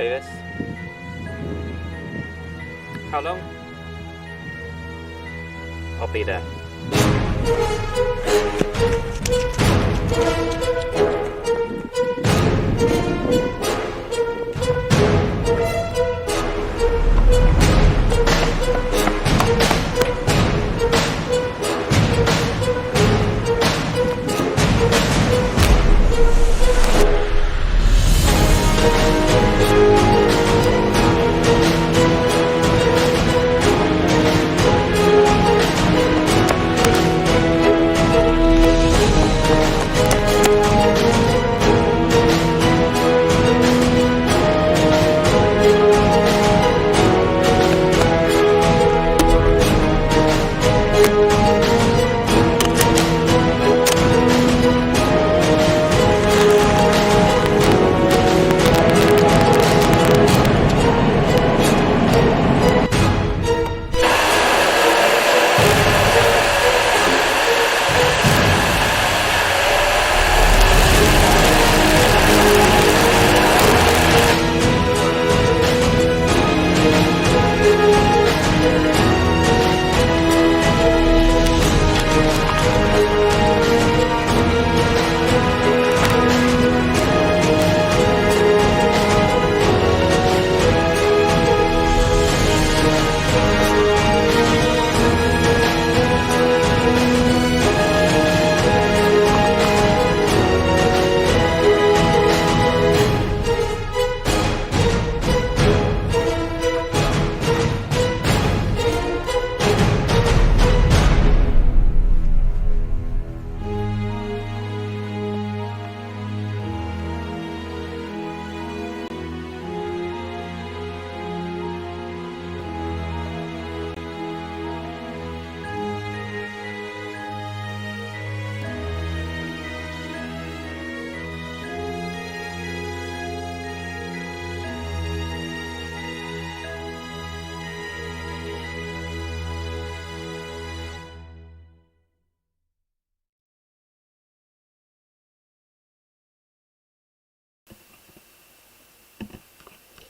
Davis? How long? I'll be there.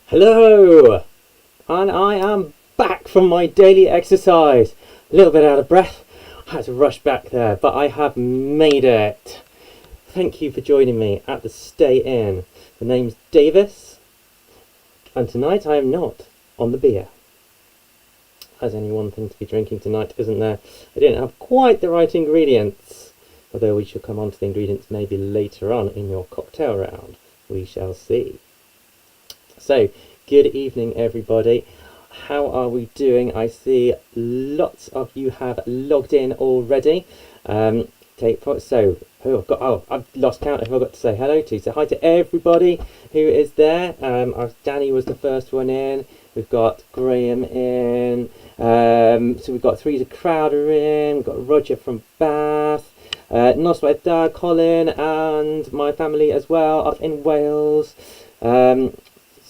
Hello, and I am back from my daily exercise. A little bit out of breath, I had to rush back there, but I have made it. Thank you for joining me at the Stay Inn. The name's Davis, and tonight I am not on the beer. There's only one thing to be drinking tonight, isn't there? I didn't have quite the right ingredients, although we shall come on to the ingredients maybe later on in your cocktail round. We shall see. So, good evening everybody. How are we doing? I see lots of you have logged in already. I've lost count of who I've got to say hello to. So hi to everybody who is there. Danny was the first one in. We've got Graham in. So we've got Theresa Crowder in. We've got Roger from Bath. Noswaith Dad, Colin, and my family as well up in Wales.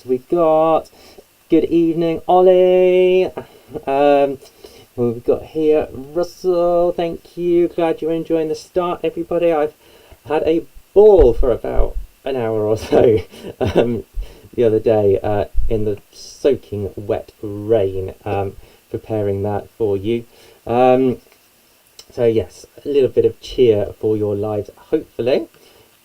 So we've got good evening, Ollie. We've got here Russell. Thank you. Glad you're enjoying the start, everybody. I've had a ball for about an hour or so the other day in the soaking wet rain, preparing that for you. So yes, a little bit of cheer for your lives, hopefully.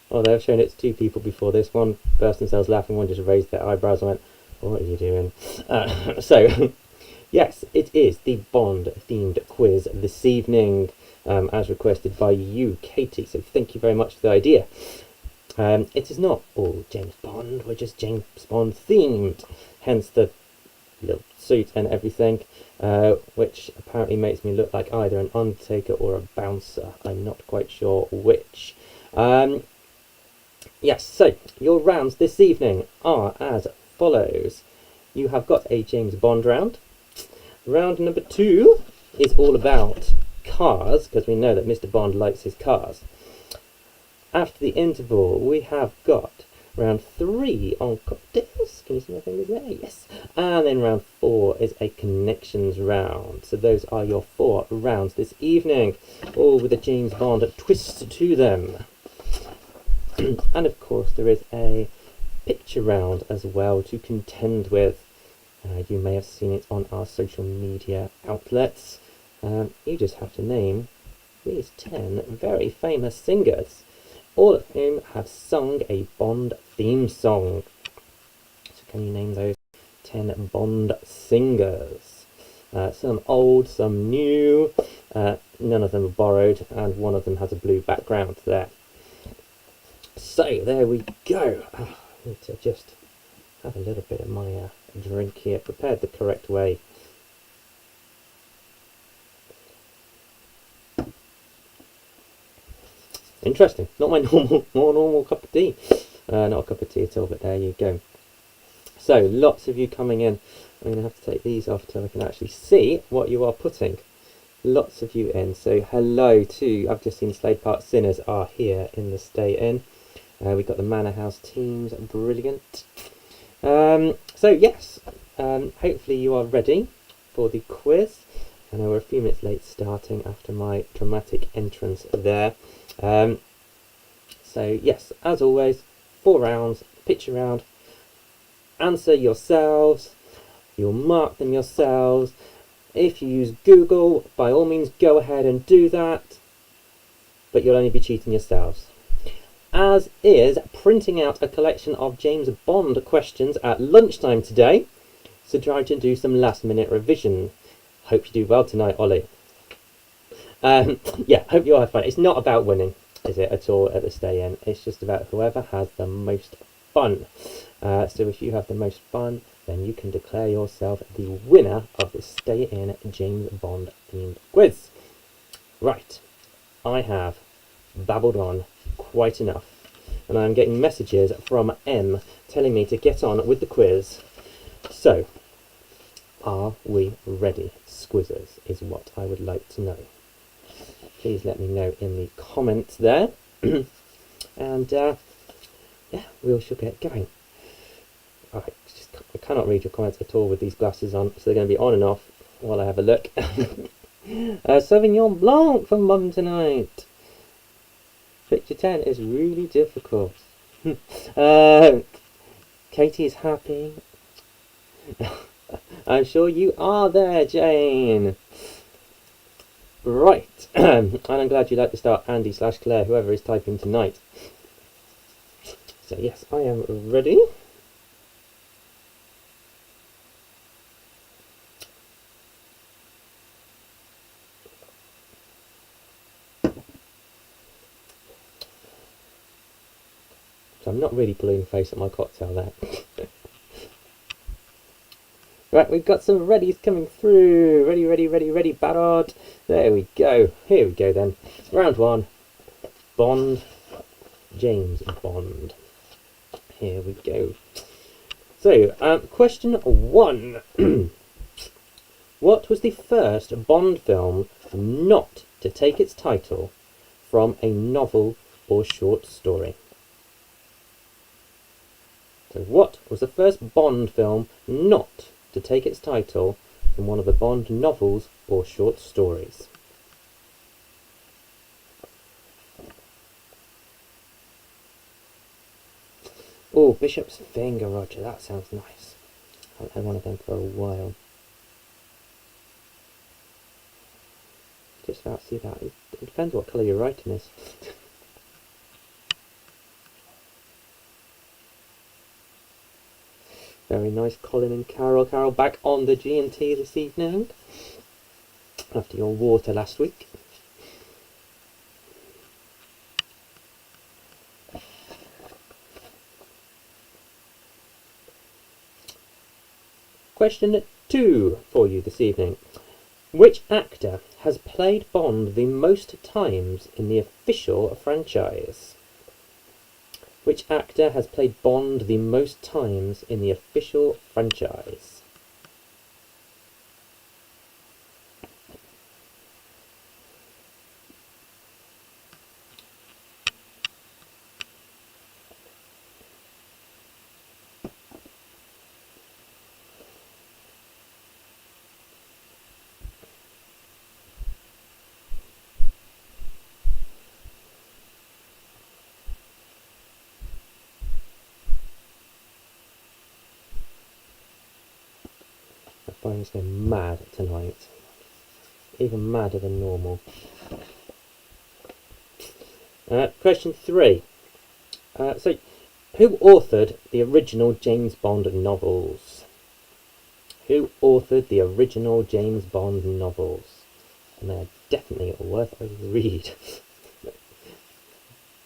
Although I've shown it to two people before this. One burst themselves laughing, one just raised their eyebrows and went, "What are you doing?" So, yes, it is the Bond-themed quiz this evening, as requested by you, Katie. So thank you very much for the idea. It is not all James Bond. We're just James Bond-themed. Hence the little suit and everything, which apparently makes me look like either an undertaker or a bouncer. I'm not quite sure which. Yes, so your rounds this evening are as follows. You have got a James Bond round. Round number 2 is all about cars, because we know that Mr. Bond likes his cars. After the interval, we have got round 3 on cocktails. Can you see my fingers there? Yes. And then round 4 is a connections round. So those are your 4 rounds this evening, all with a James Bond twist to them. And of course there is a picture round as well to contend with. You may have seen it on our social media outlets. You just have to name these 10 very famous singers, all of whom have sung a Bond theme song. So can you name those 10 Bond singers? Some old, some new, none of them are borrowed, and one of them has a blue background there. So there we go. I need to just have a little bit of my drink here, prepared the correct way. Interesting. Not my normal cup of tea. Not a cup of tea at all, but there you go. So, lots of you coming in. I'm going to have to take these off till I can actually see what you are putting. Lots of you in. So, hello to, I've just seen Slade Park Sinners are here in the Stay In. We've got the Manor House teams. Brilliant. So, yes. Hopefully you are ready for the quiz. I know we're a few minutes late starting after my dramatic entrance there. So yes, as always, 4 rounds, picture round, answer yourselves, you'll mark them yourselves. If you use Google, by all means go ahead and do that, but you'll only be cheating yourselves. As is printing out a collection of James Bond questions at lunchtime today, so try to do some last minute revision. Hope you do well tonight, Ollie. Yeah, hope you all have fun. It's not about winning, is it, at all at the Stay In? It's just about whoever has the most fun. So if you have the most fun, then you can declare yourself the winner of the Stay In James Bond themed quiz. Right, I have babbled on quite enough, and I'm getting messages from M telling me to get on with the quiz. So, are we ready, Scuizzes, is what I would like to know. Please let me know in the comments there. And yeah, we shall get going. I cannot read your comments at all with these glasses on, so they're going to be on and off while I have a look. Sauvignon Blanc for Mum tonight. Picture 10 is really difficult. Katie's happy. I'm sure you are there, Jane. Right, and I'm glad you like to start Andy/Claire, whoever is typing tonight. So yes, I am ready. So I'm not really pulling the face at my cocktail there. Right, we've got some readies coming through. Ready, Barrod. There we go. Here we go then. Round 1. Bond. James Bond. Here we go. So, question 1. What was the first Bond film not to take its title from a novel or short story? So, what was the first Bond film not to take its title from one of the Bond novels or short stories? Oh, Bishop's Finger, Roger, that sounds nice. I haven't had one of them for a while. Just about to see that. It depends what colour your writing is. Very nice, Colin and Carol. Carol back on the G&T this evening after your water last week. Question 2 for you this evening. Which actor has played Bond the most times in the official franchise? Which actor has played Bond the most times in the official franchise? phone's going mad tonight. Even madder than normal. Question 3. So, who authored the original James Bond novels? Who authored the original James Bond novels? And they're definitely worth a read.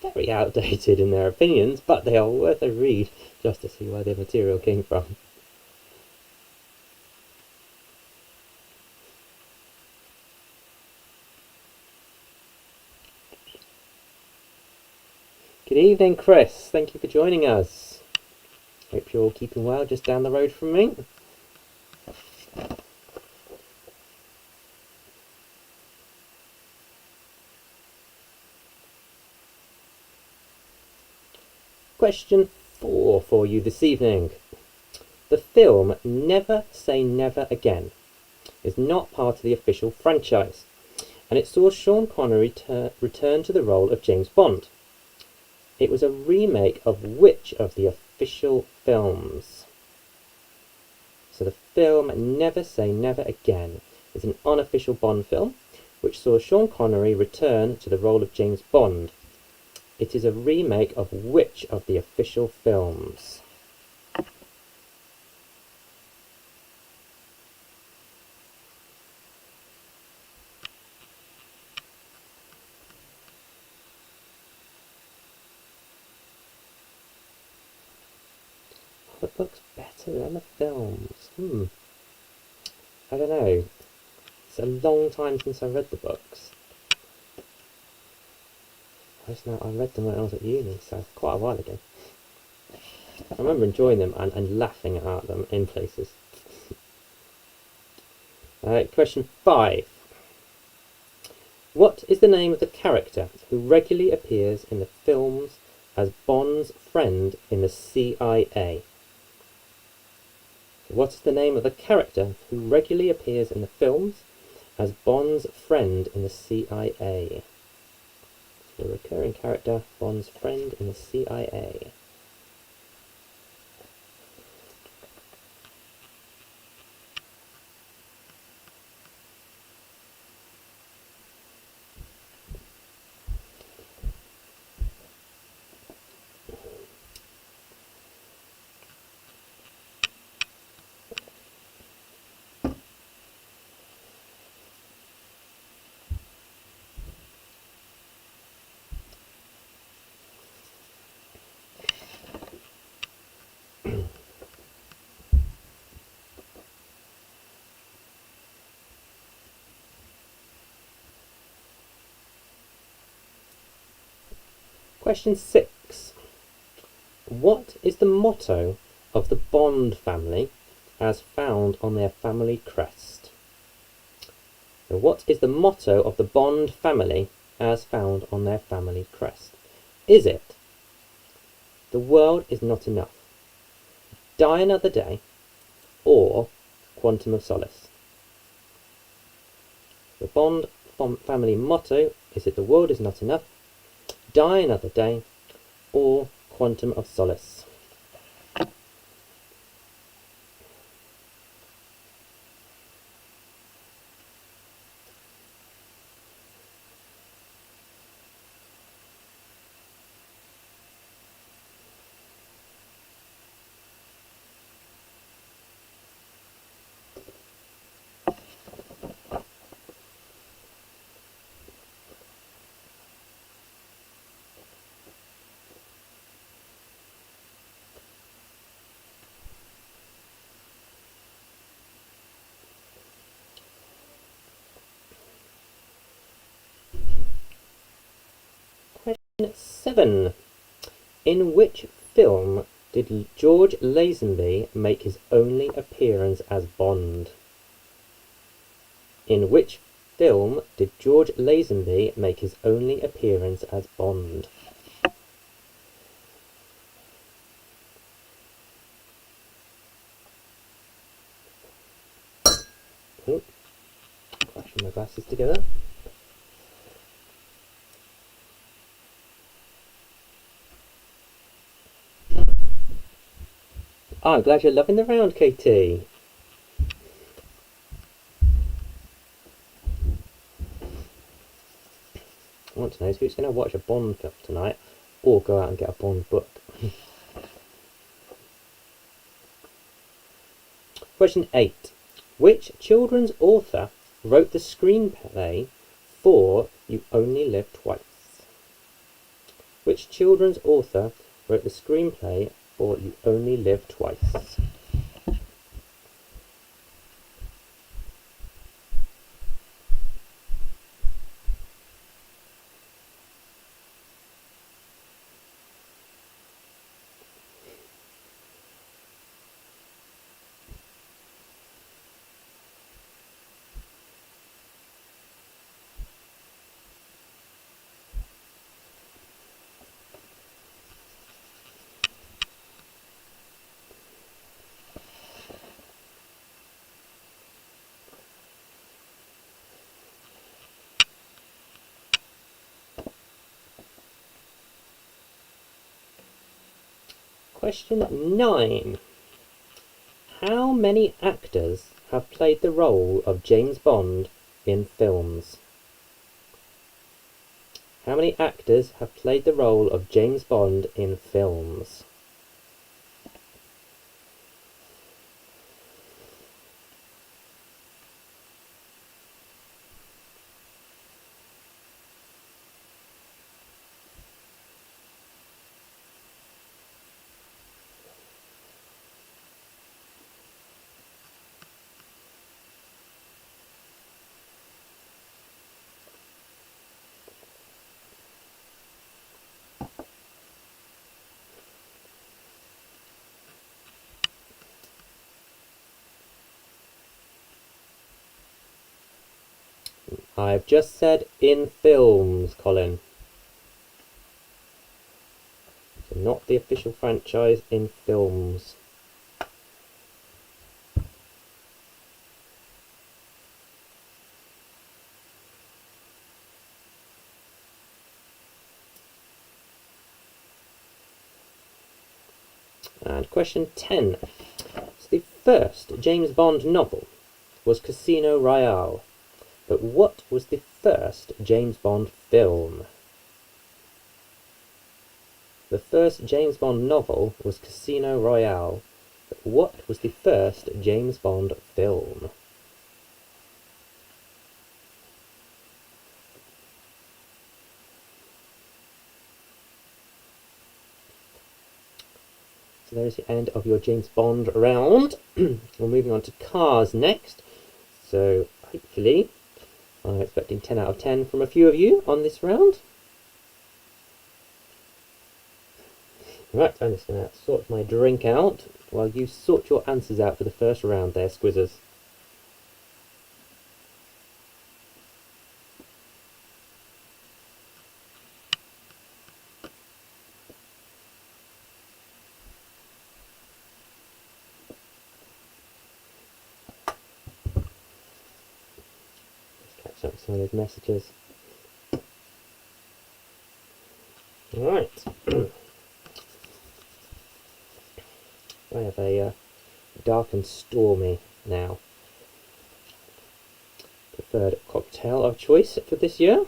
Very outdated in their opinions, but they are worth a read just to see where the material came from. Good evening, Chris. Thank you for joining us. Hope you're all keeping well just down the road from me. Question 4 for you this evening. The film Never Say Never Again is not part of the official franchise, and it saw Sean Connery return to the role of James Bond. It was a remake of which of the official films? So the film Never Say Never Again is an unofficial Bond film which saw Sean Connery return to the role of James Bond. It is a remake of which of the official films? The book's better than the films. I don't know. It's a long time since I read the books. I read them when I was at uni, so quite a while ago. I remember enjoying them and laughing at them in places. Question 5. What is the name of the character who regularly appears in the films as Bond's friend in the CIA? What is the name of the character who regularly appears in the films as Bond's friend in the CIA? So a recurring character, Bond's friend in the CIA. Question 6. What is the motto of the Bond family as found on their family crest? So what is the motto of the Bond family as found on their family crest? Is it "The world is not enough," "Die another day," or "Quantum of Solace"? The Bond family motto, is it "The world is not enough," "Die another day," or "Quantum of Solace"? Question 7. In which film did George Lazenby make his only appearance as Bond? In which film did George Lazenby make his only appearance as Bond? Oh, clashing my glasses together. Oh, I'm glad you're loving the round, Katie. want to know is who's going to watch a Bond film tonight or go out and get a Bond book. Question 8. Which children's author wrote the screenplay for You Only Live Twice? Which children's author wrote the screenplay for You Only Live Twice? Question 9. How many actors have played the role of James Bond in films? How many actors have played the role of James Bond in films? I've just said in films, Colin. So not the official franchise, in films. And question 10. So the first James Bond novel was Casino Royale. But what was the first James Bond film? The first James Bond novel was Casino Royale. But what was the first James Bond film? So there's the end of your James Bond round. We're moving on to cars next. So hopefully, I'm expecting 10 out of 10 from a few of you on this round. Right, I'm just going to sort my drink out while you sort your answers out for the first round there, Scuizzes. Let's catch up some of those messages. Right. I have a dark and stormy now. Preferred cocktail of choice for this year.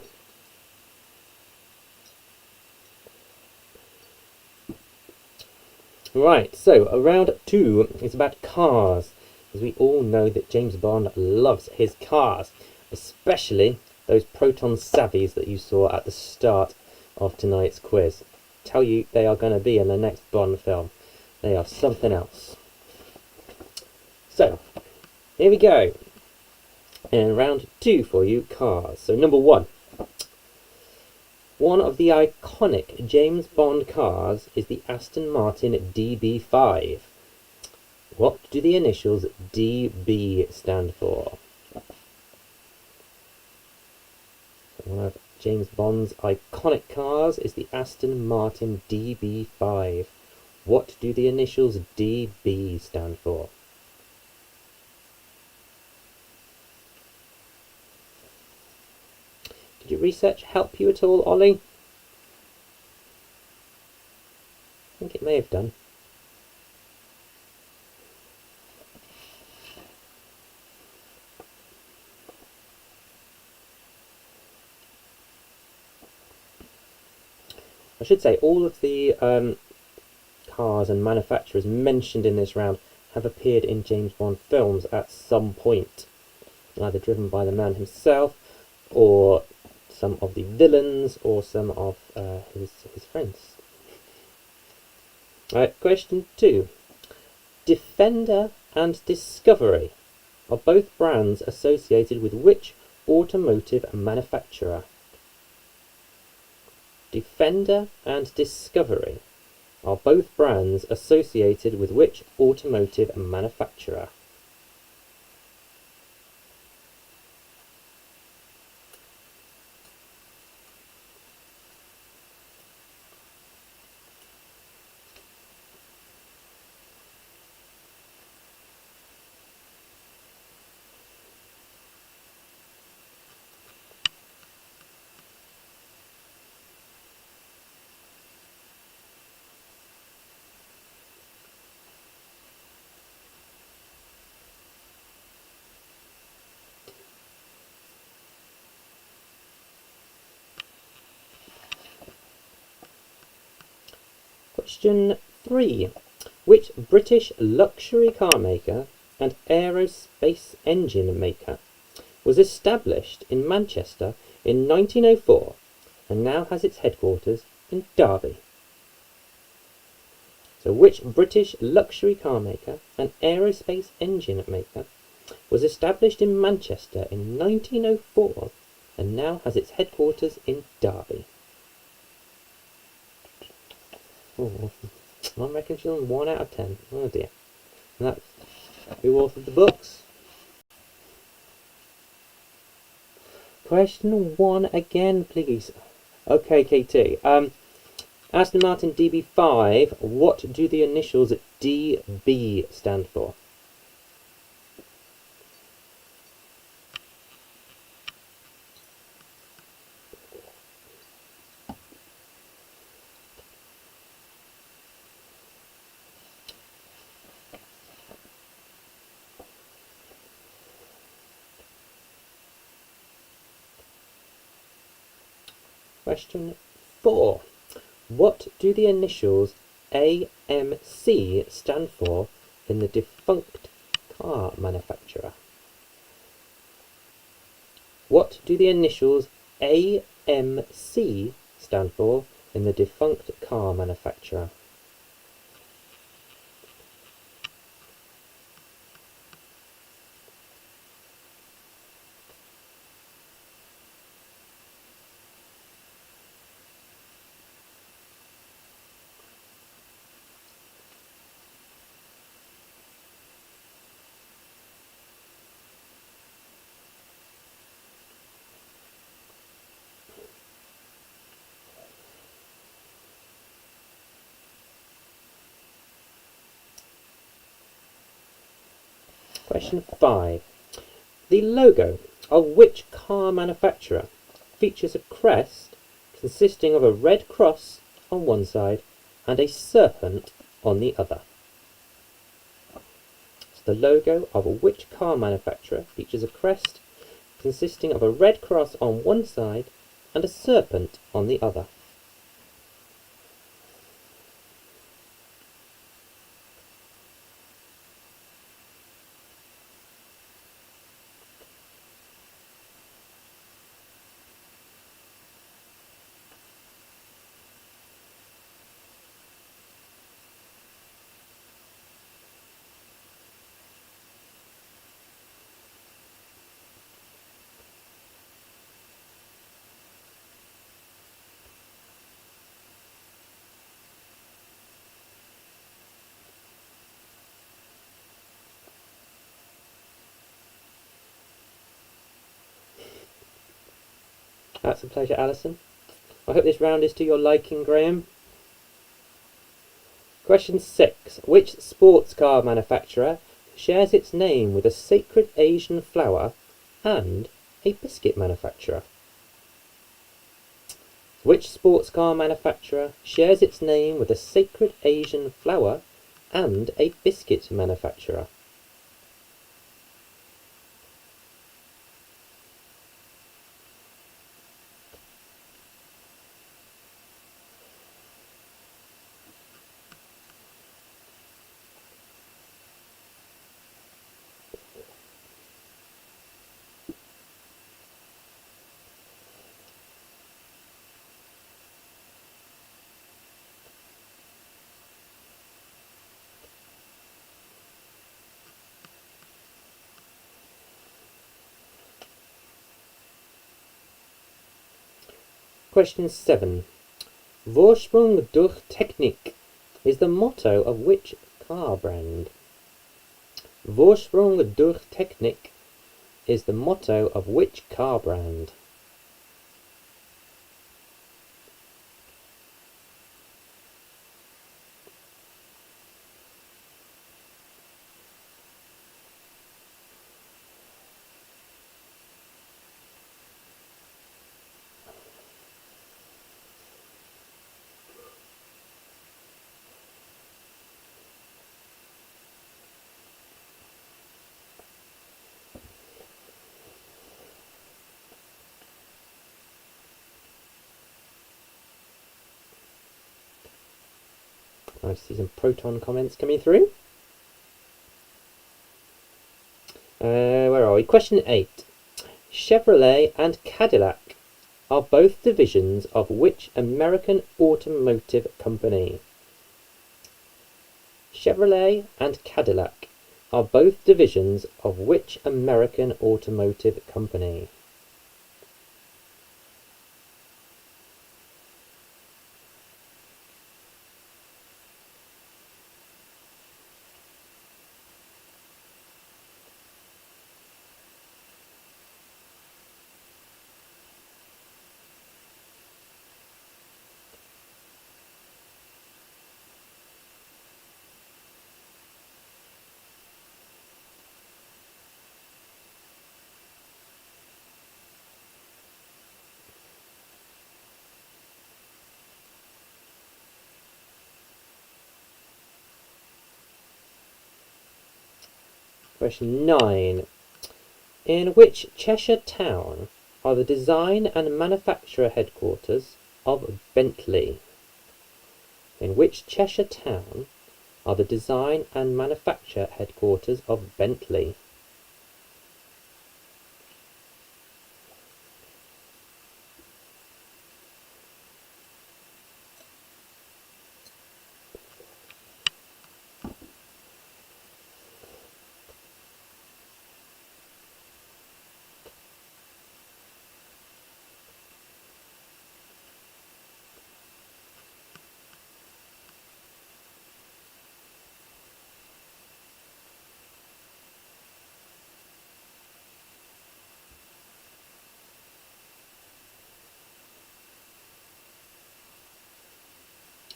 Right, so round 2 is about cars, as we all know that James Bond loves his cars, especially those Proton Savvies that you saw at the start of tonight's quiz. Tell you they are going to be in the next Bond film. They are something else. So, here we go. And round 2 for you, cars. So number 1. One of the iconic James Bond cars is the Aston Martin DB5. What do the initials DB stand for? So one of James Bond's iconic cars is the Aston Martin DB5. What do the initials DB stand for? Did your research help you at all, Ollie? I think it may have done. I should say all of the cars and manufacturers mentioned in this round have appeared in James Bond films at some point, either driven by the man himself, or some of the villains, or some of his friends. Alright, question 2. Defender and Discovery are both brands associated with which automotive manufacturer? Defender and Discovery are both brands associated with which automotive manufacturer? Question 3. Which British luxury car maker and aerospace engine maker was established in Manchester in 1904 and now has its headquarters in Derby? So which British luxury car maker and aerospace engine maker was established in Manchester in 1904 and now has its headquarters in Derby? Oh, I'm reckoning 1 out of 10. Oh dear. And that's who authored the books. Question 1 again, please. Okay, KT. Aston Martin DB5, what do the initials DB stand for? Question 4. What do the initials AMC stand for in the defunct car manufacturer? What do the initials AMC stand for in the defunct car manufacturer? Question 5. The logo of which car manufacturer features a crest consisting of a red cross on one side and a serpent on the other? So the logo of which car manufacturer features a crest consisting of a red cross on one side and a serpent on the other? That's a pleasure, Alison. I hope this round is to your liking, Graham. Question 6. Which sports car manufacturer shares its name with a sacred Asian flower and a biscuit manufacturer? Which sports car manufacturer shares its name with a sacred Asian flower and a biscuit manufacturer? Question 7. Vorsprung durch Technik is the motto of which car brand? Vorsprung durch Technik is the motto of which car brand? I see some proton comments coming through. Where are we? Question 8. Chevrolet and Cadillac are both divisions of which American automotive company? Chevrolet and Cadillac are both divisions of which American automotive company? Question 9. In which Cheshire town are the design and manufacture headquarters of Bentley? In which Cheshire town are the design and manufacture headquarters of Bentley?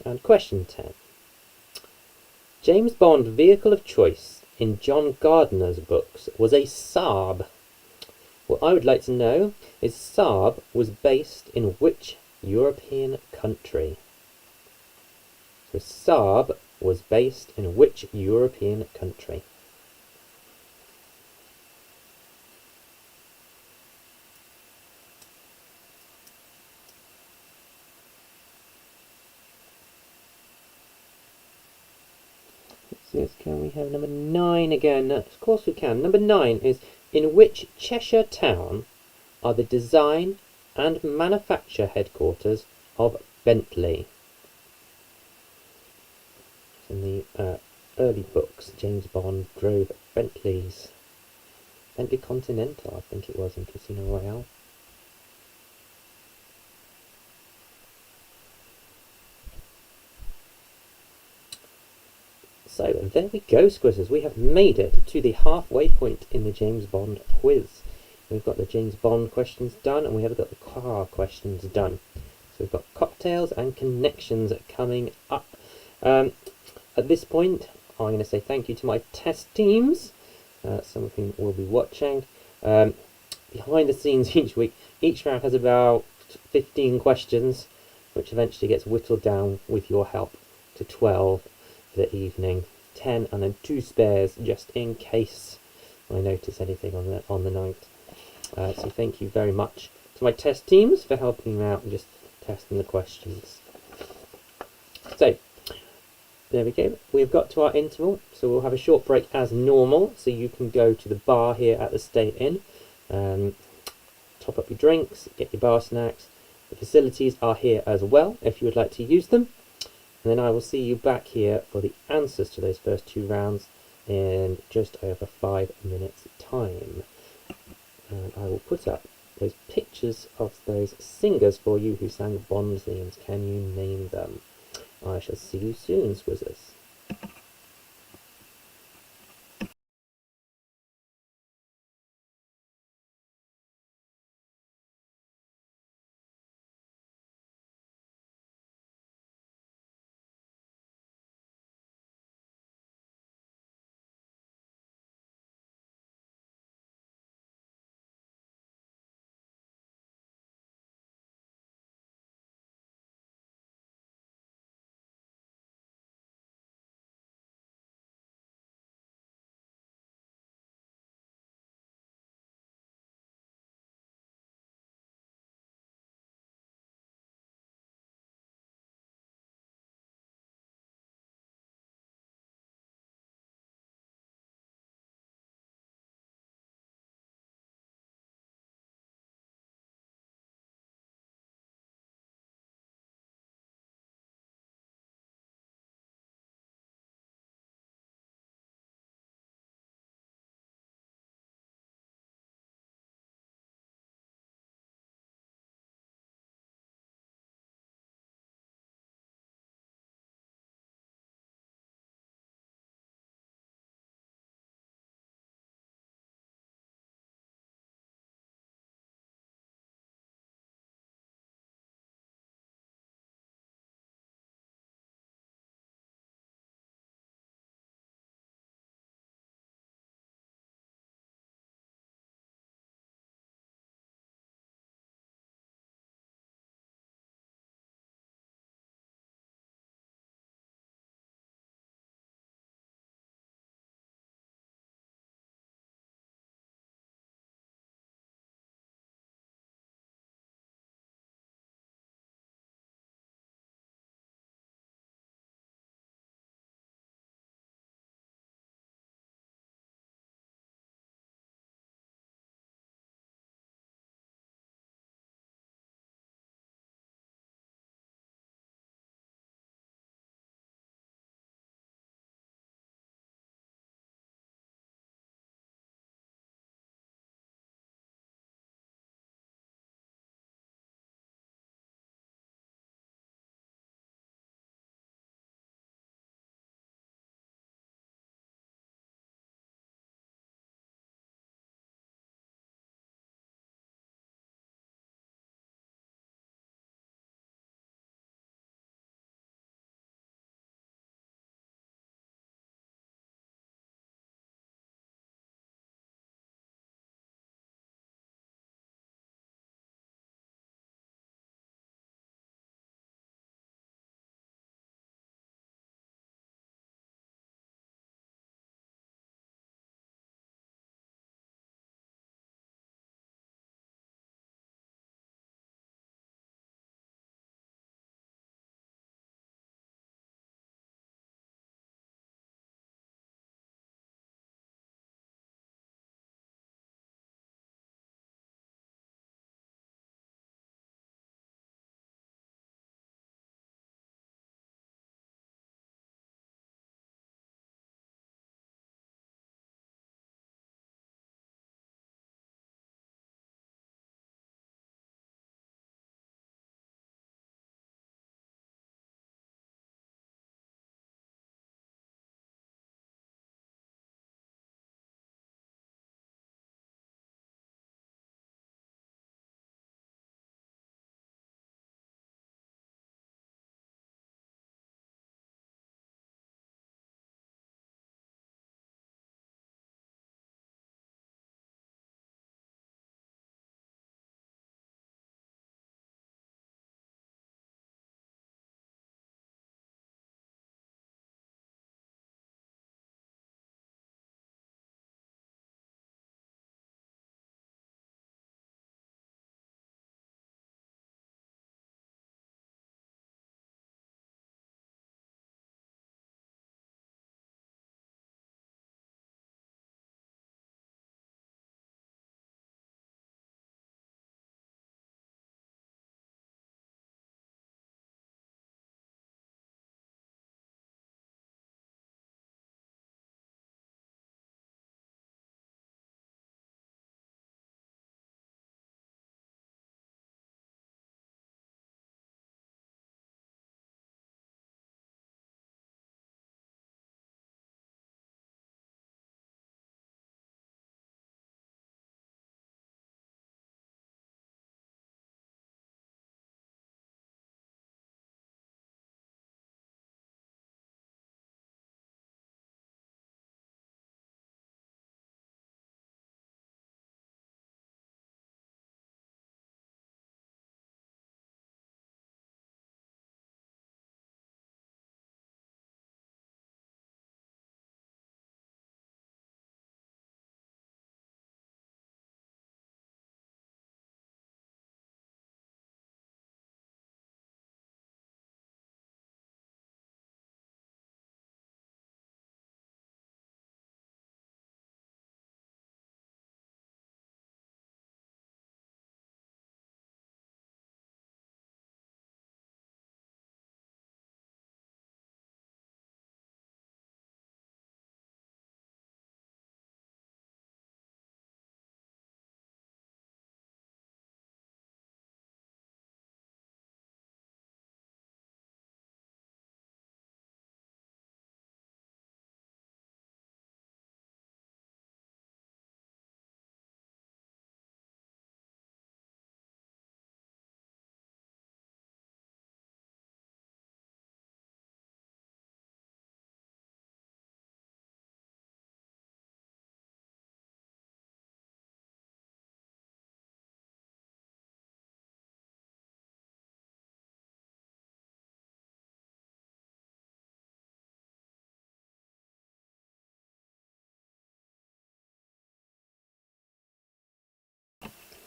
And question 10. James Bond vehicle of choice in John Gardner's books was a Saab. What I would like to know is Saab was based in which European country? So Saab was based in which European country? Yes, can we have number 9 again? Of course we can. Number 9 is, in which Cheshire town are the design and manufacture headquarters of Bentley? In the early books, James Bond drove Bentleys. Bentley Continental, I think it was, in Casino Royale. So there we go, Scuizzes. We have made it to the halfway point in the James Bond quiz. We've got the James Bond questions done, and we have got the car questions done. So we've got cocktails and connections coming up. At this point, I'm going to say thank you to my test teams, some of whom will be watching. Behind the scenes each week, each round has about 15 questions, which eventually gets whittled down with your help to 12 for the evening, 10, and then 2 spares just in case I notice anything on the night. So thank you very much to my test teams for helping me out and just testing the questions. So there we go. We've got to our interval, so we'll have a short break as normal. So you can go to the bar here at the State Inn, top up your drinks, get your bar snacks. The facilities are here as well if you would like to use them. And then I will see you back here for the answers to those first 2 rounds in just over 5 minutes time. And I will put up those pictures of those singers for you who sang Bond themes. Can you name them? I shall see you soon, Scuizzes.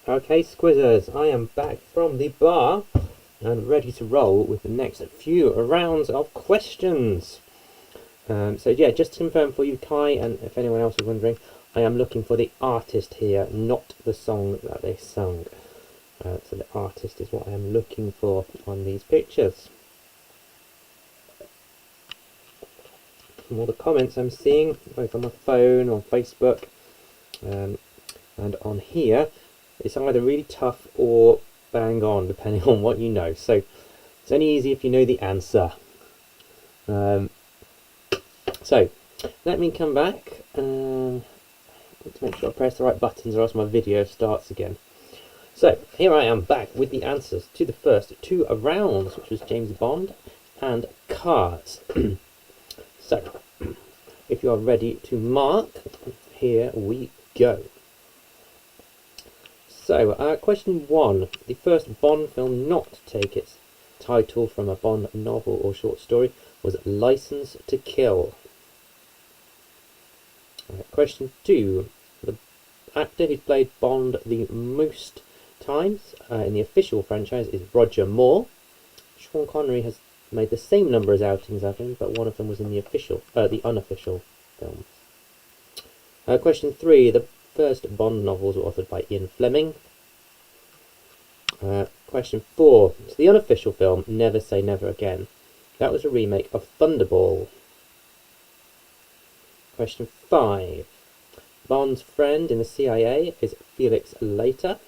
Okay, Scuizzes, I am back from the bar and ready to roll with the next few rounds of questions. So yeah, just to confirm for you, Kai, and if anyone else is wondering, I am looking for the artist here, not the song that they sung. So the artist is what I am looking for on these pictures. From all the comments I'm seeing, both on my phone, on Facebook, and on here, it's either really tough or bang on, depending on what you know. So it's only easy if you know the answer. So let me come back to make sure I press the right buttons, or else my video starts again. So here I am back with the answers to the first two rounds, which was James Bond and Cars. So if you are ready to mark, here we go. So question 1. The first Bond film not to take its title from a Bond novel or short story was License to Kill. Question 2. The actor who's played Bond the most times in the official franchise is Roger Moore. Sean Connery has made the same number of outings of him, but one of them was in the unofficial films. Question 3. The first Bond novels were authored by Ian Fleming. Question 4. So the unofficial film, Never Say Never Again. That was a remake of Thunderball. Question 5. Bond's friend in the CIA is Felix Leiter,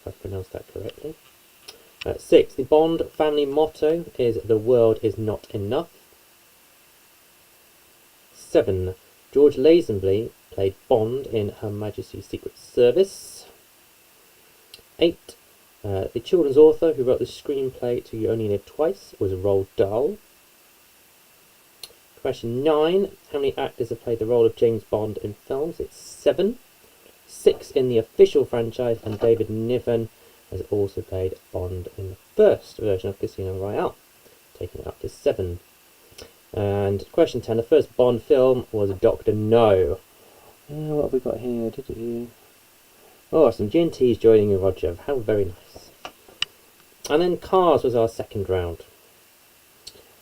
if I pronounced that correctly. 6. The Bond family motto is "The world is not enough." 7. George Lazenby played Bond in Her Majesty's Secret Service. 8. The children's author who wrote the screenplay to You Only Live Twice was Roald Dahl. Question 9. How many actors have played the role of James Bond in films? It's 7. 6 in the official franchise, and David Niven has also played Bond in the first version of Casino Royale, taking it up to 7. And question 10. The first Bond film was Dr. No. What have we got here? Oh, some G&T's joining you, Roger. How very nice. And then Cars was our second round.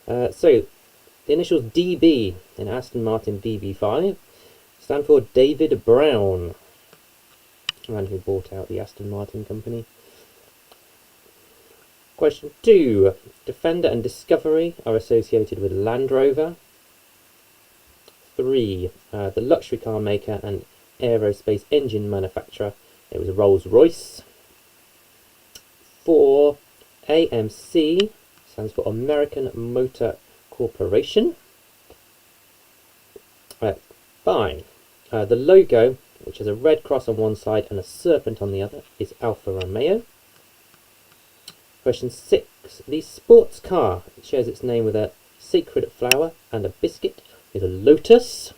So the initials DB in Aston Martin DB5 stand for David Brown, the man who bought out the Aston Martin company. Question 2. Defender and Discovery are associated with Land Rover. 3. The luxury car maker and aerospace engine manufacturer, it was Rolls-Royce. 4. AMC stands for American Motor Corporation. 5. The logo, which has a red cross on one side and a serpent on the other, is Alfa Romeo. Question 6. The sports car, it shares its name with a sacred flower and a biscuit, is a Lotus.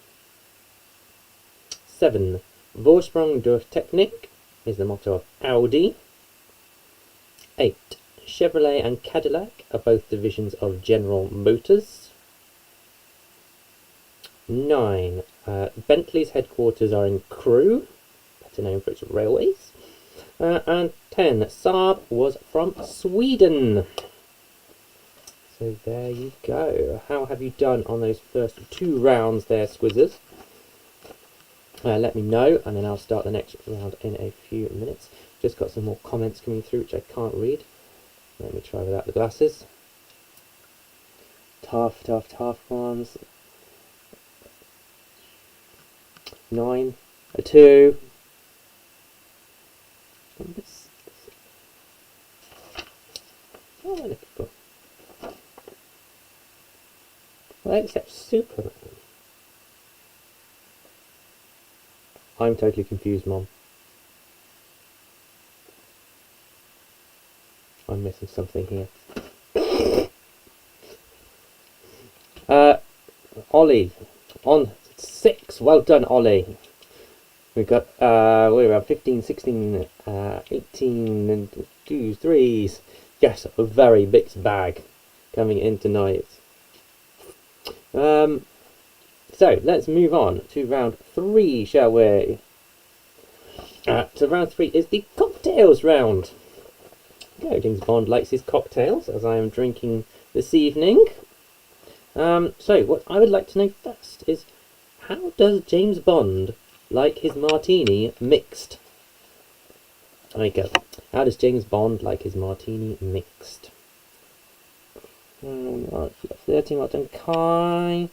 7. Vorsprung durch Technik is the motto of Audi. 8. Chevrolet and Cadillac are both divisions of General Motors. 9. Bentley's headquarters are in Crewe, better known for its railways. And 10. Saab was from Sweden. So there you go. How have you done on those first two rounds there, Scuizzes? Let me know, and then I'll start the next round in a few minutes. Just got some more comments coming through which I can't read. Let me try without the glasses. Tough ones. 9, 2. What am I looking for? Well, except Superman. I'm totally confused, Mom. I'm missing something here. Ollie, on 6. Well done, Ollie. We've got, we're around 15, 16, 18, and 2s, 3s. Yes, a very mixed bag coming in tonight. So, let's move on to round 3, shall we? So round 3 is the cocktails round. Go, James Bond likes his cocktails, as I am drinking this evening. So what I would like to know first is, how does James Bond like his martini mixed? There we go. How does James Bond like his martini mixed? Right, 13, lots and Kai.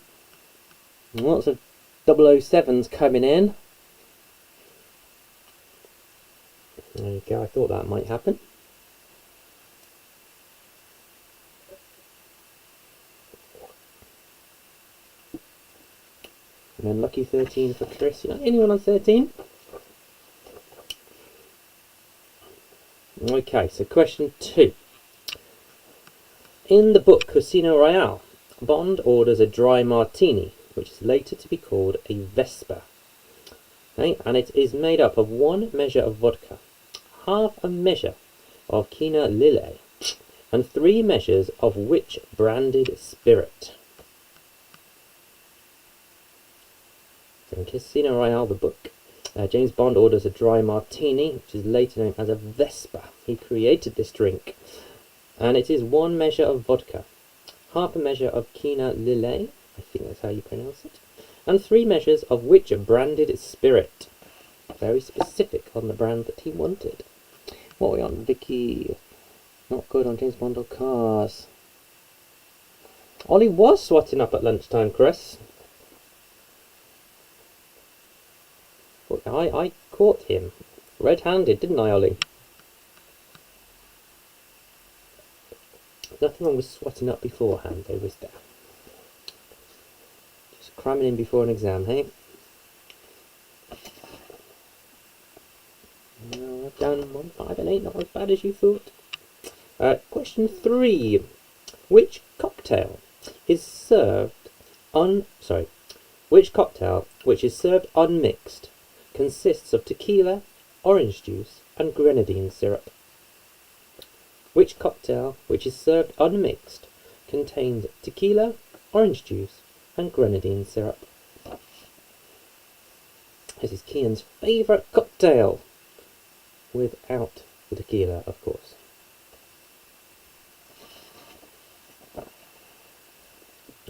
Lots of 007s coming in. There you go, I thought that might happen. And then lucky 13 for Chris. You know, anyone on 13? Okay, so question 2. In the book Casino Royale, Bond orders a dry martini, which is later to be called a Vesper. Okay, and it is made up of 1 measure of vodka, half a measure of Kina Lillet, and 3 measures of which branded spirit? So in Casino Royale, the book, James Bond orders a dry martini, which is later known as a Vesper. He created this drink. And it is 1 measure of vodka, half a measure of Kina Lillet, I think that's how you pronounce it, and 3 measures of which branded spirit? Very specific on the brand that he wanted. What are we on, Vicky? Not good on James Bond or cars. Ollie was swatting up at lunchtime, Chris. But I caught him red-handed, didn't I, Ollie? Nothing wrong with swatting up beforehand, though, was there? Just cramming in before an exam, hey? No, I've done 1, 5 and 8, not as bad as you thought. Question 3. Which cocktail is served which cocktail, which is served unmixed, consists of tequila, orange juice, and grenadine syrup? Which cocktail, which is served unmixed, contains tequila, orange juice, and grenadine syrup? This is Kian's favourite cocktail, without the tequila, of course. I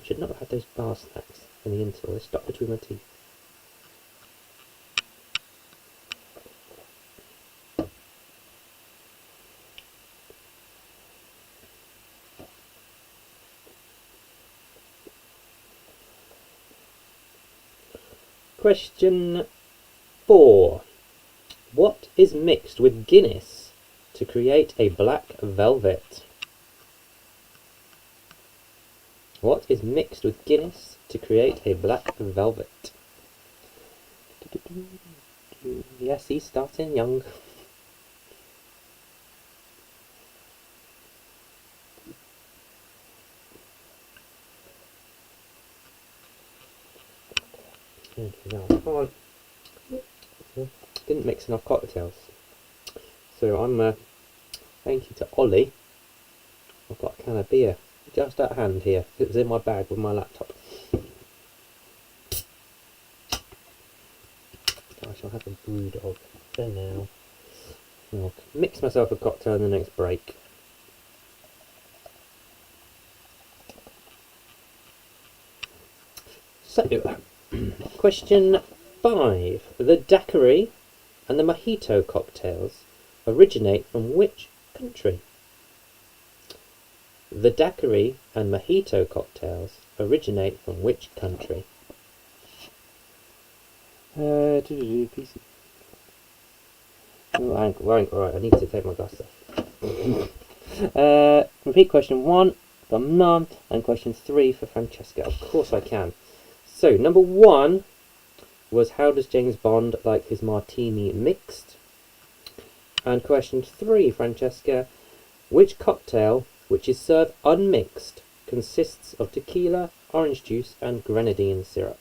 should not have had those bar snacks in the interval. They stuck between my teeth. Question 4. What is mixed with Guinness to create a black velvet? What is mixed with Guinness to create a black velvet? Yes, he's starting young. Come on. Didn't mix enough cocktails. So I'm thank you to Ollie. I've got a can of beer just at hand here. It was in my bag with my laptop. I shall have a brew dog for now. I'll mix myself a cocktail in the next break. So, question 5. The daiquiri and the mojito cocktails originate from which country? The daiquiri and mojito cocktails originate from which country? Oh, right, I need to take my glasses off. Repeat question 1 for Mum and question 3 for Francesca. Of course I can. So, number 1 was, how does James Bond like his martini mixed? And question 3, Francesca, which cocktail, which is served unmixed, consists of tequila, orange juice, and grenadine syrup?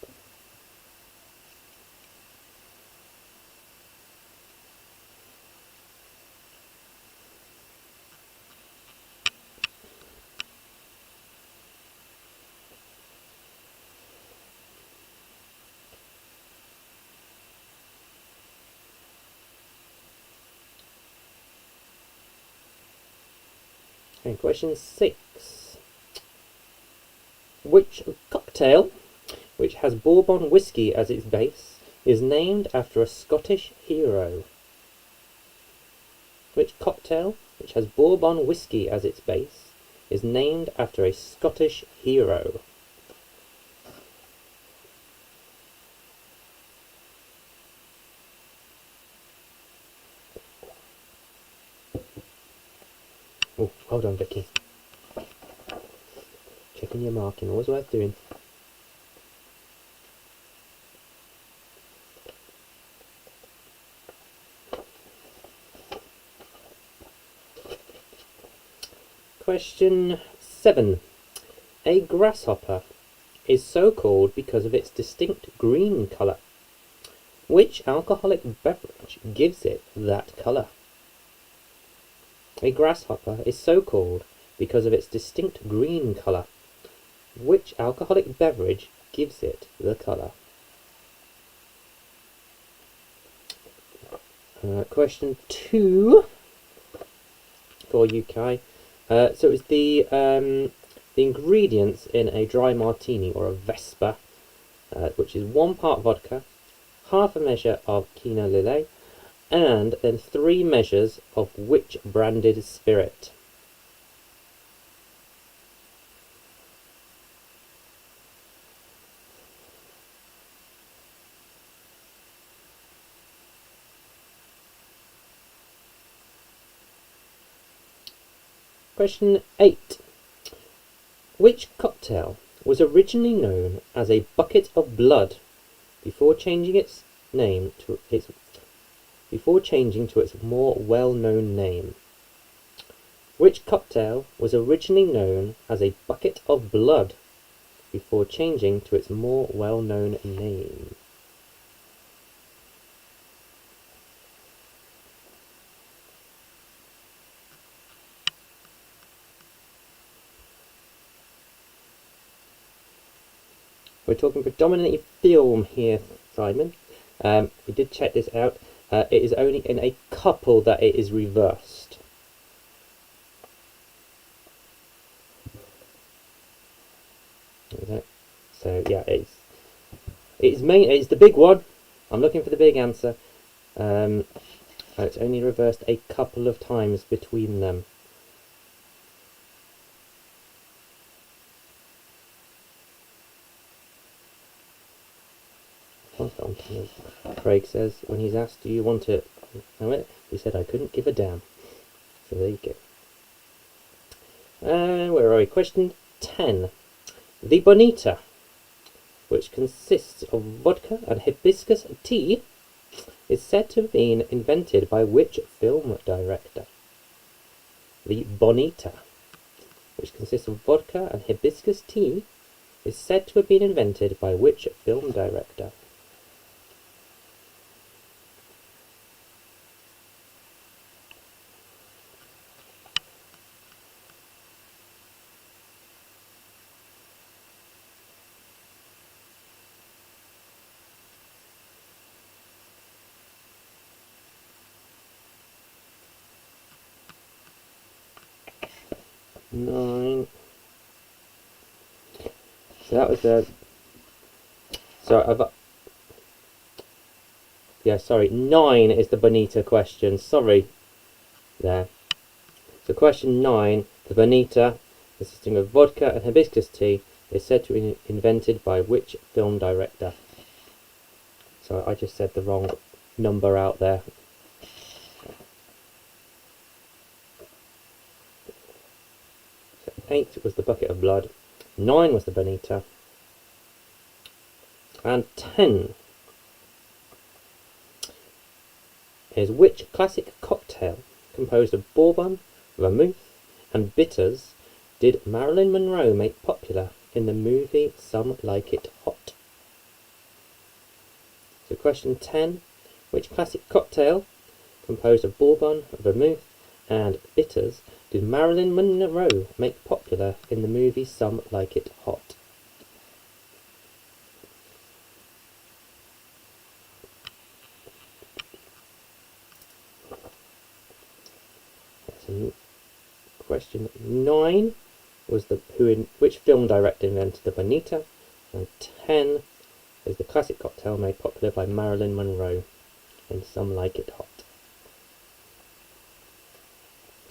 Okay, question 6. Which cocktail, which has bourbon whiskey as its base, is named after a Scottish hero? Which cocktail, which has bourbon whiskey as its base, is named after a Scottish hero? Oh, hold on, Vicky. Checking your marking, always worth doing. Question 7. A grasshopper is so called because of its distinct green colour. Which alcoholic beverage gives it that colour? A grasshopper is so called because of its distinct green colour. Which alcoholic beverage gives it the colour? Question 2 for you, Kai. So it's the ingredients in a dry martini or a Vesper, which is 1 part vodka, half a measure of Quina Lillet, and then 3 measures of which branded spirit? Question 8. Which cocktail was originally known as a bucket of blood before changing its name to its more well-known name? Which cocktail was originally known as a bucket of blood before changing to its more well-known name? We're talking predominantly film here, Simon. We did check this out. It is only in a couple that it is reversed. So yeah, it's the big one. I'm looking for the big answer. It's only reversed a couple of times between them. Craig says when he's asked, "Do you want it?" He said, "I couldn't give a damn." So there you go. Where are we? Question 10. The Bonita, which consists of vodka and hibiscus tea, is said to have been invented by which film director? The Bonita, which consists of vodka and hibiscus tea, is said to have been invented by which film director? Nine. So that was the. Sorry, 9 is the Bonita question. Sorry. There. So question 9, the Bonita, consisting of vodka and hibiscus tea, is said to be invented by which film director? So I just said the wrong number out there. So 8 was the Bucket of Blood, 9 was the Bonita, and 10 is which classic cocktail composed of bourbon, vermouth, and bitters did Marilyn Monroe make popular in the movie Some Like It Hot? So question 10, which classic cocktail composed of bourbon, vermouth, and bitters did Marilyn Monroe make popular in the movie Some Like It Hot? Question 9 was which film director invented the bonita? And 10 is the classic cocktail made popular by Marilyn Monroe in Some Like It Hot.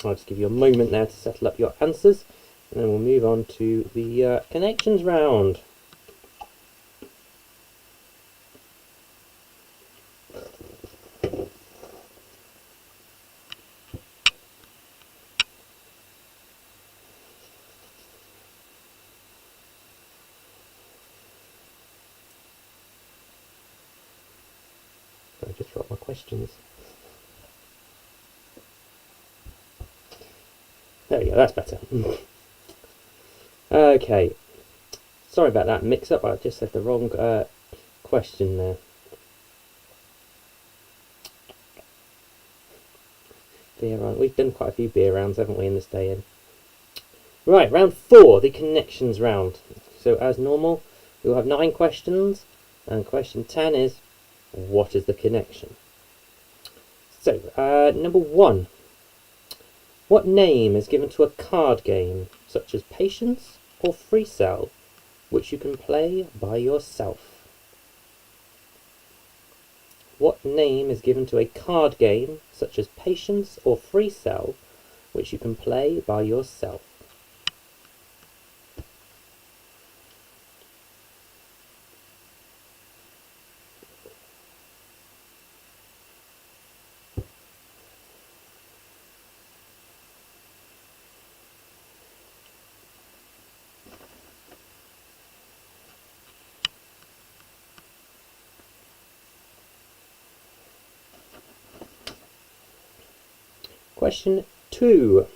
I'll just give you a moment there to settle up your answers, and then we'll move on to the connections round. I just dropped my questions. There we go, that's better. Okay, sorry about that mix-up, I just said the wrong question there. Beer round. We've done quite a few beer rounds, haven't we, in this day in. Right, round 4, the connections round. So as normal, we'll have 9 questions, and question 10 is, what is the connection? So, number 1. What name is given to a card game, such as Patience or Free Cell, which you can play by yourself? What name is given to a card game, such as Patience or Free Cell, which you can play by yourself? Question 2.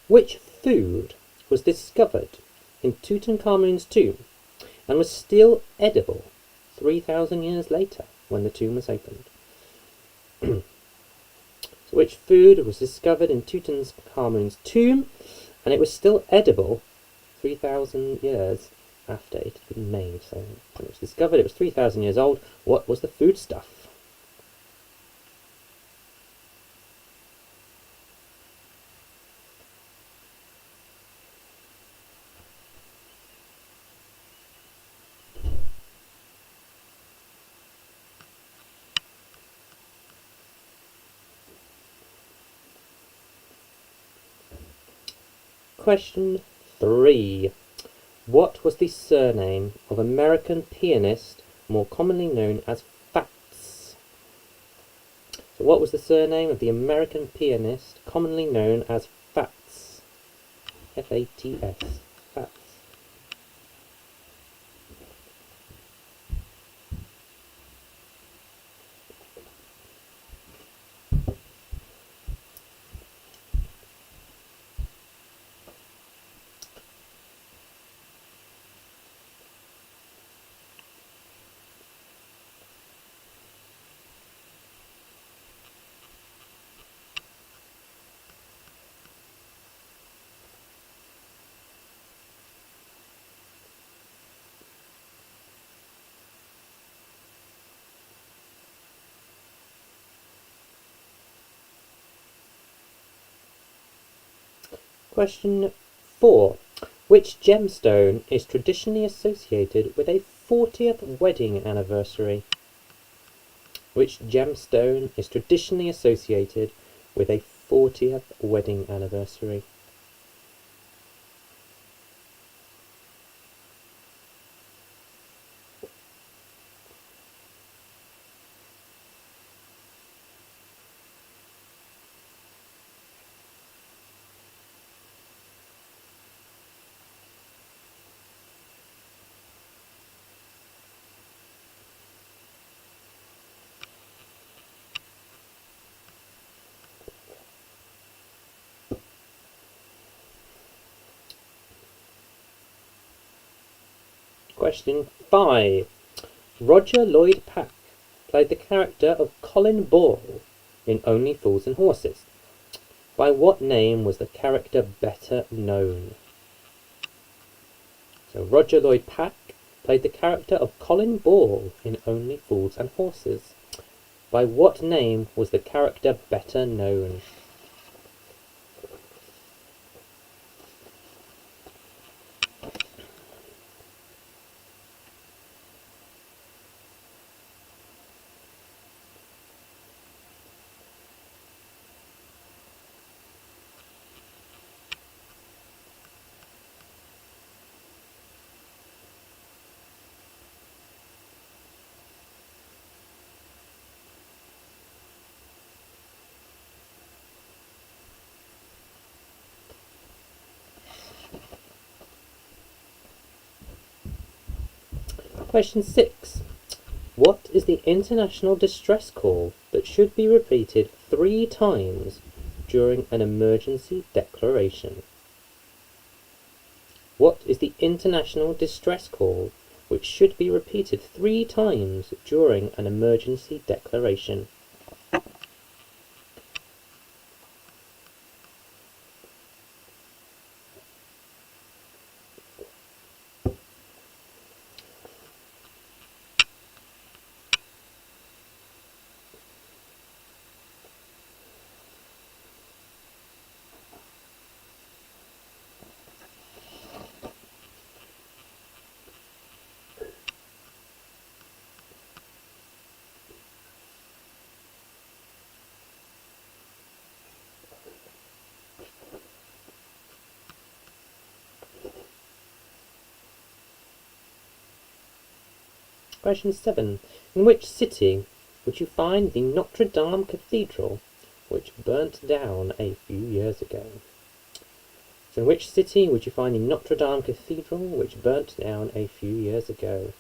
Which food was discovered in Tutankhamun's tomb and was still edible 3,000 years later when the tomb was opened? So which food was discovered in Tutankhamun's tomb and it was still edible 3,000 years after it had been made? So when it was discovered, it was 3,000 years old. What was the foodstuff? Question 3. What was the surname of American pianist more commonly known as Fats? So what was the surname of the American pianist commonly known as Fats? F-A-T-S. Fats. Question 4. Which gemstone is traditionally associated with a 40th wedding anniversary? Which gemstone is traditionally associated with a 40th wedding anniversary? Question 5. Roger Lloyd Pack played the character of Colin Ball in Only Fools and Horses. By what name was the character better known? So Roger Lloyd Pack played the character of Colin Ball in Only Fools and Horses. By what name was the character better known? Question 6. What is the international distress call that should be repeated 3 times during an emergency declaration? What is the international distress call which should be repeated 3 times during an emergency declaration? Question 7. In which city would you find the Notre Dame Cathedral, which burnt down a few years ago? So in which city would you find the Notre Dame Cathedral, which burnt down a few years ago?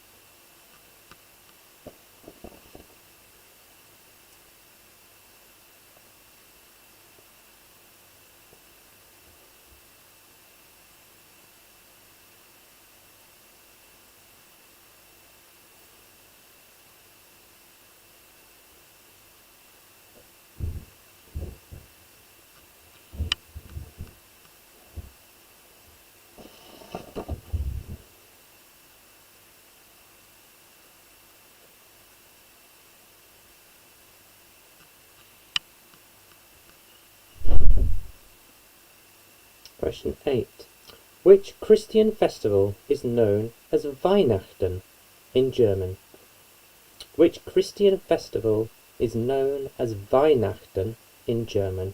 Question 8. Which Christian festival is known as Weihnachten in German? Which Christian festival is known as Weihnachten in German?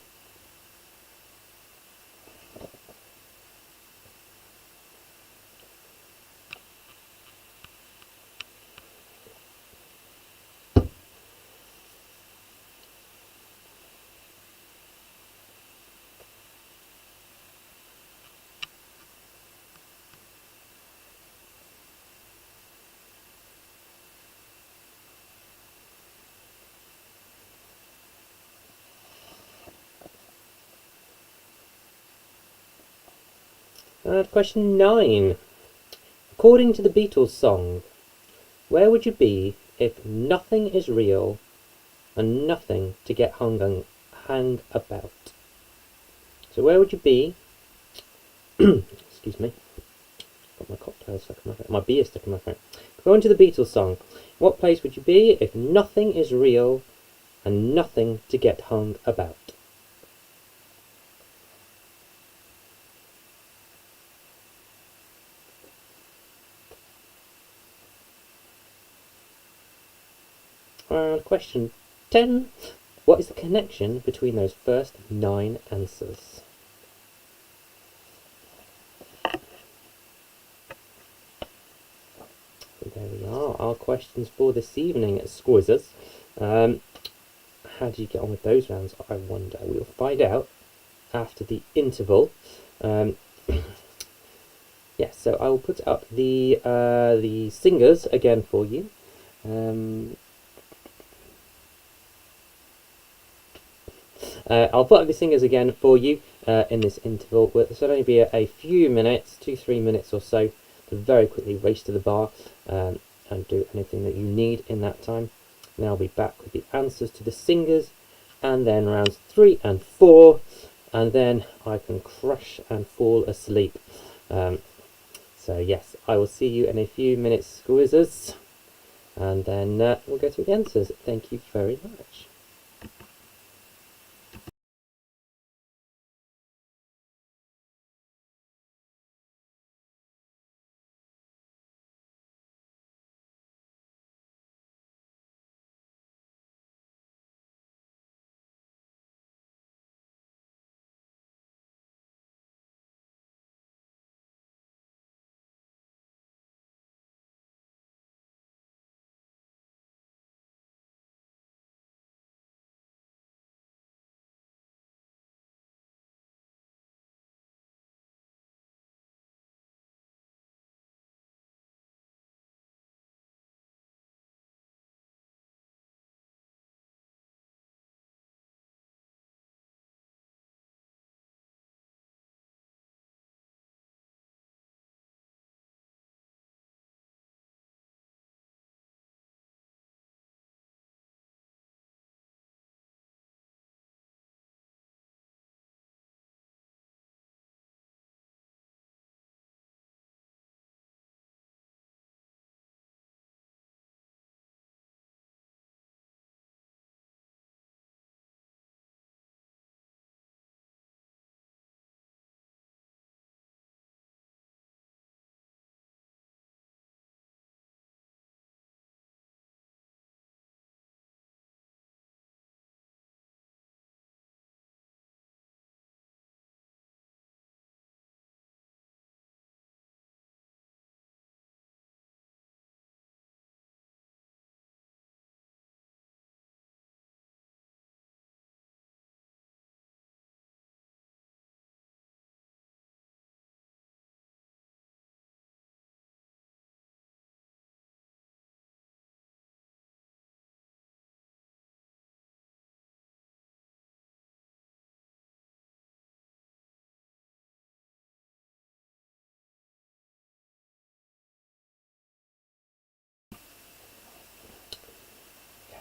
Question 9. According to the Beatles song, where would you be if nothing is real and nothing to get hang about? So where would you be? Excuse me. Got my cocktail stuck in my throat. My beer stuck in my throat. According to the Beatles song, what place would you be if nothing is real and nothing to get hung about? Question 10. What is the connection between those first 9 answers? So there we are, our questions for this evening at Scuizzes. How do you get on with those rounds, I wonder? We'll find out after the interval. Yes, so I will put up the singers again for you. I'll put up the singers again for you in this interval. This will only be a few minutes, 2-3 minutes or so, to very quickly race to the bar and do anything that you need in that time. Then I'll be back with the answers to the singers, and then rounds 3 and 4, and then I can crash and fall asleep. So yes, I will see you in a few minutes, Scuizzes, and then we'll go through the answers. Thank you very much.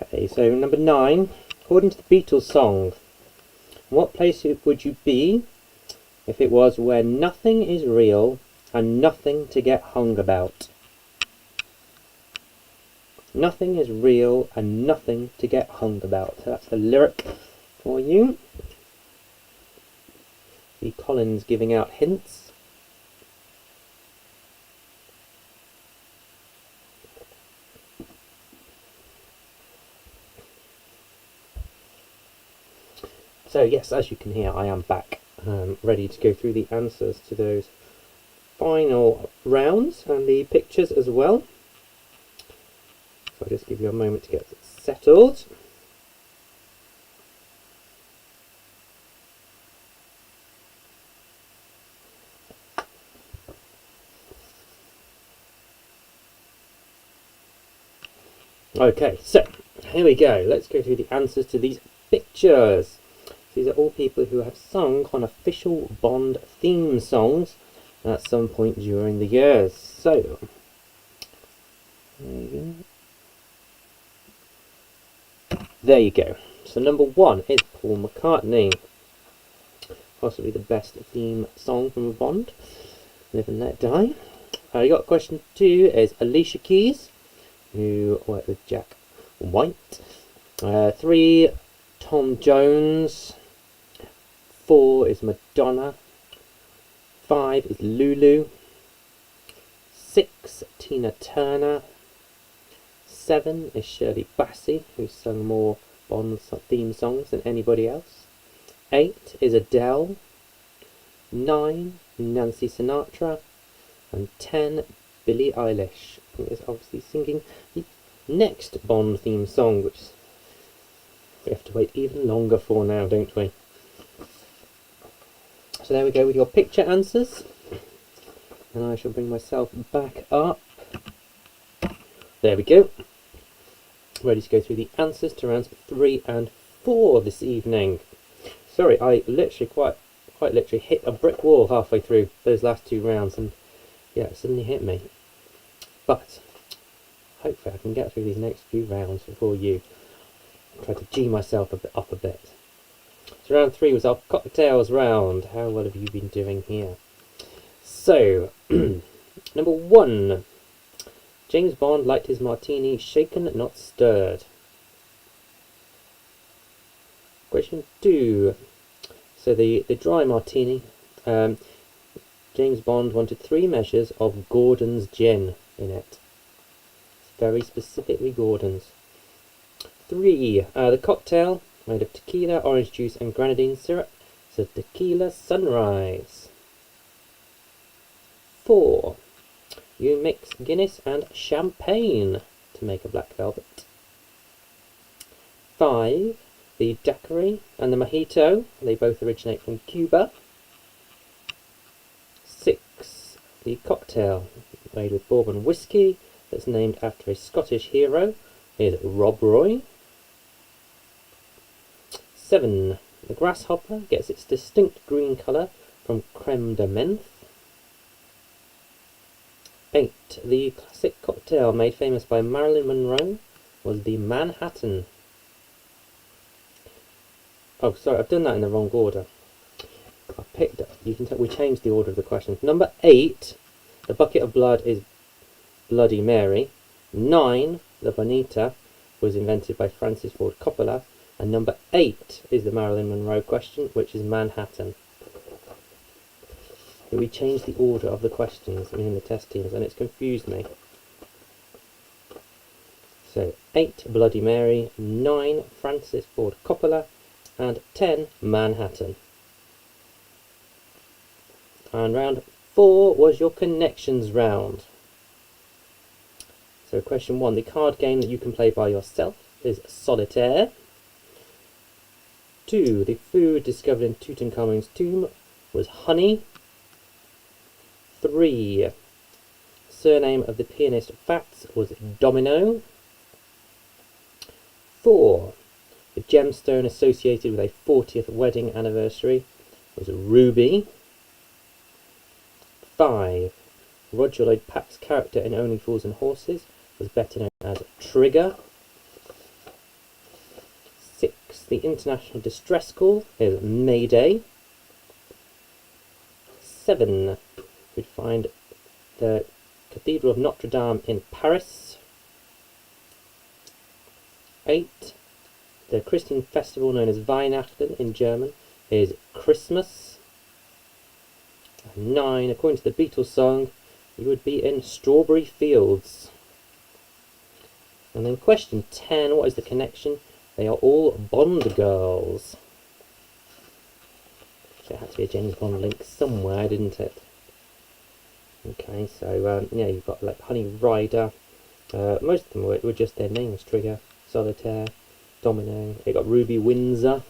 Okay, so number 9. According to the Beatles song, what place would you be if it was where nothing is real and nothing to get hung about? Nothing is real and nothing to get hung about. So that's the lyric for you. The Collins giving out hints. So yes, as you can hear, I am back, ready to go through the answers to those final rounds and the pictures as well. So I'll just give you a moment to get settled. Okay, so here we go. Let's go through the answers to these pictures. These are all people who have sung on official Bond theme songs at some point during the years. So, there you go. So number 1 is Paul McCartney. Possibly the best theme song from a Bond. Live and Let Die. You got question 2 is Alicia Keys, who worked with Jack White. 3, Tom Jones. 4 is Madonna. 5 is Lulu. 6, Tina Turner. 7 is Shirley Bassey, who sung more Bond theme songs than anybody else. 8 is Adele. 9, Nancy Sinatra. And 10, Billie Eilish, who is obviously singing the next Bond theme song, which we have to wait even longer for now, don't we? So there we go with your picture answers. And I shall bring myself back up. There we go. Ready to go through the answers to rounds 3 and 4 this evening. Sorry, I literally quite literally hit a brick wall halfway through those last 2 rounds, and yeah, it suddenly hit me. But hopefully I can get through these next few rounds before you. Try to G myself up a bit. So round 3 was our cocktails round. How well have you been doing here? So, number 1. James Bond liked his martini shaken, not stirred. Question 2. So the dry martini, James Bond wanted 3 measures of Gordon's gin in it. Very specifically Gordon's. 3. The cocktail, made of tequila, orange juice and grenadine syrup, is a tequila sunrise. 4. You mix Guinness and champagne to make a black velvet. 5. The daiquiri and the mojito, they both originate from Cuba. 6. The cocktail, made with bourbon whiskey, that's named after a Scottish hero, is Rob Roy. 7. The grasshopper gets its distinct green colour from creme de menthe. 8. The classic cocktail made famous by Marilyn Monroe was the Manhattan. Oh, sorry, I've done that in the wrong order. I picked up. You can tell we changed the order of the questions. Number 8, the bucket of blood is Bloody Mary. 9, the Bonita was invented by Francis Ford Coppola. And number 8 is the Marilyn Monroe question, which is Manhattan. We changed the order of the questions in the test teams, and it's confused me. So 8, Bloody Mary. 9, Francis Ford Coppola. And 10, Manhattan. And round 4 was your connections round. So question 1, the card game that you can play by yourself is Solitaire. 2, the food discovered in Tutankhamun's tomb was honey. 3, surname of the pianist Fats was Domino. 4, the gemstone associated with a 40th wedding anniversary was Ruby. 5, Roger Lloyd Pack's character in Only Fools and Horses was better known as Trigger. the international distress call is Mayday. 7, we'd find the Cathedral of Notre Dame in Paris. 8, the Christian festival known as Weihnachten in German is Christmas. 9, according to the Beatles song, you would be in Strawberry Fields. And then question 10, what is the connection? They are all Bond girls. So it had to be a James Bond link somewhere, didn't it? Okay, so yeah, you've got like Honey Rider. Most of them were just their names: Trigger, Solitaire, Domino. You got Ruby Windsor,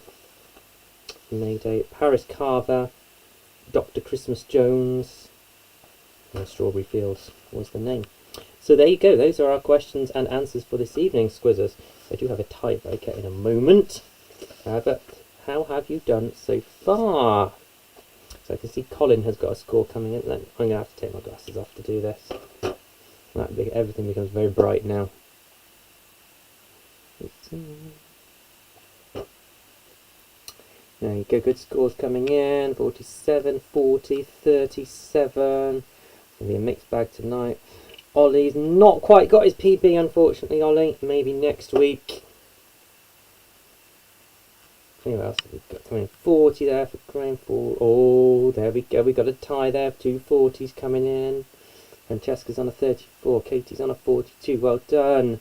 Mayday, Paris Carver, Dr. Christmas Jones, and Strawberry Fields was the name. So there you go. Those are our questions and answers for this evening, Scuizzes. I do have a tiebreaker in a moment, but how have you done so far? So I can see Colin has got a score coming in. I'm going to have to take my glasses off to do this. Everything becomes very bright now. There you go, good scores coming in. 47, 40, 37. It's going to be a mixed bag tonight. Ollie's not quite got his PB, unfortunately, Ollie. Maybe next week. Who else have we got coming in? 40 there for Graham. Oh, there we go. We got a tie there. 2 40s coming in. Francesca's on a 34. Katie's on a 42. Well done.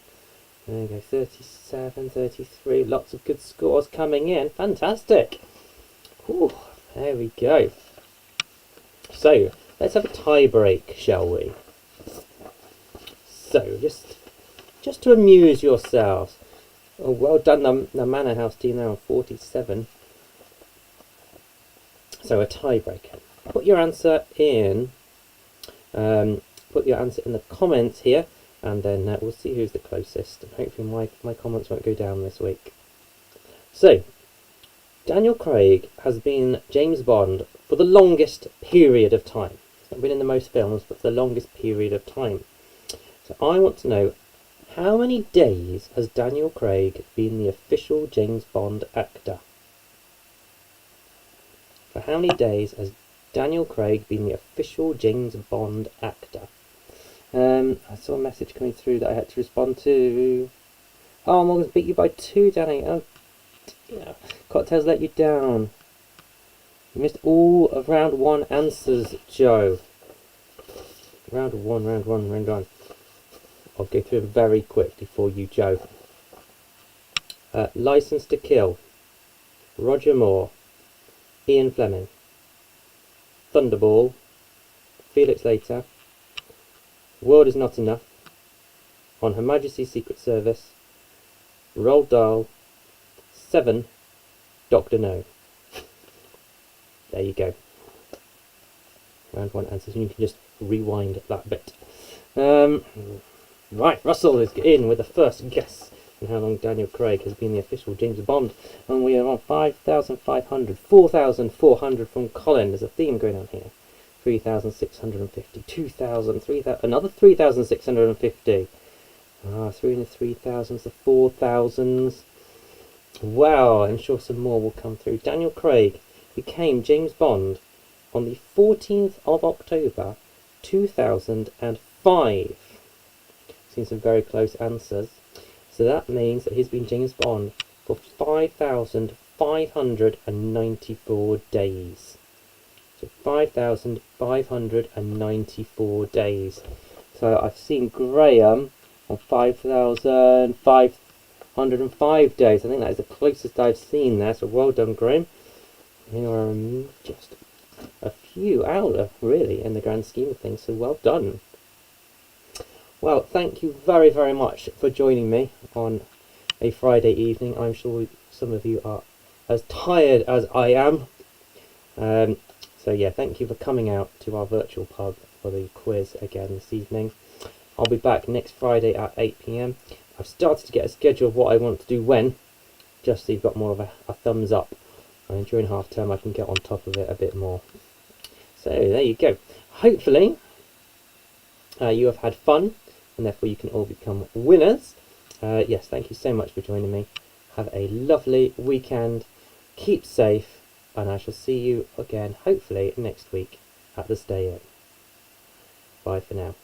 There we go. 37, 33. Lots of good scores coming in. Fantastic. Whew, there we go. So, let's have a tie break, shall we? So, just to amuse yourselves. Oh, well done, the Manor House team there on 47. So a tiebreaker. Put your answer in. Put your answer in the comments here, and then we'll see who's the closest. And hopefully my comments won't go down this week. So, Daniel Craig has been James Bond for the longest period of time. He's not been in the most films, but for the longest period of time. So I want to know, how many days has Daniel Craig been the official James Bond actor? For how many days has Daniel Craig been the official James Bond actor? I saw a message coming through that I had to respond to. Oh, I'm going to beat you by 2, Danny. Oh, dear. Cocktails let you down. You missed all of round 1 answers, Joe. Round 1. I'll go through them very quickly for you, Joe. License to Kill. Roger Moore. Ian Fleming. Thunderball. Felix Leiter. World Is Not Enough. On Her Majesty's Secret Service. Roald Dahl. 7. Dr. No. There you go. Round 1 answers, and you can just rewind that bit. Right, Russell is in with the first guess on how long Daniel Craig has been the official James Bond, and we are on 5,500, 4,400 from Colin. There's a theme going on here. 3,650, 2,000, 3,000, another 3,650. 3 and 3,000s, the 4,000s. Wow, I'm sure some more will come through. Daniel Craig became James Bond on the 14th of October, 2005. Seen some very close answers. So that means that he's been James Bond for 5,594 days. So 5,594 days. So I've seen Graham on 5,505 days. I think that is the closest I've seen there. So well done, Graham. You are just a few out, really, in the grand scheme of things. So well done. Well, thank you very, very much for joining me on a Friday evening. I'm sure some of you are as tired as I am. So yeah, thank you for coming out to our virtual pub for the quiz again this evening. I'll be back next Friday at 8 PM. I've started to get a schedule of what I want to do when, just so you've got more of a thumbs up. And during half term I can get on top of it a bit more. So there you go. Hopefully you have had fun, and therefore you can all become winners. Yes, thank you so much for joining me. Have a lovely weekend. Keep safe, and I shall see you again, hopefully, next week at the Stay In. Bye for now.